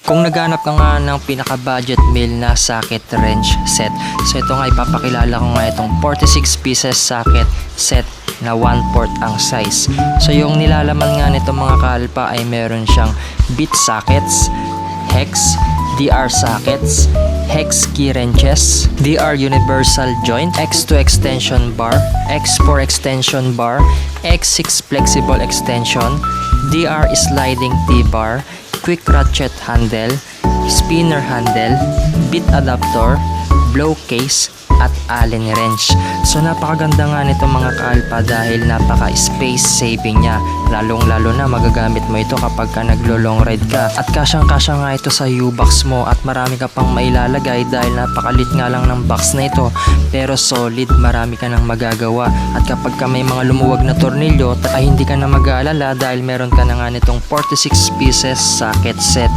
Kung naghanap ka nga ng pinaka-budget meal na socket wrench set, so ito nga ipapakilala ko nga itong 46 pieces socket set na 1/4 ang size. So yung nilalaman nga nito mga kalpa ay meron siyang bit sockets, hex, DR sockets, hex key wrenches, DR universal joint, X2 extension bar, X4 extension bar, X6 flexible extension, DR sliding T-bar, quick ratchet handle, spinner handle, bit adapter, blow case, at allen wrench. So napakaganda nga nito mga kalpa dahil napaka space saving niya, lalong lalo na magagamit mo ito kapag ka naglo long ride ka, at kasyang kasya nga ito sa U-box mo at marami ka pang mailalagay dahil napakalit nga lang ng box na ito, pero solid, marami ka nang magagawa. At kapag ka may mga lumuwag na tornilyo ay hindi ka na mag-aalala dahil meron ka na nga nitong 46 pieces socket set.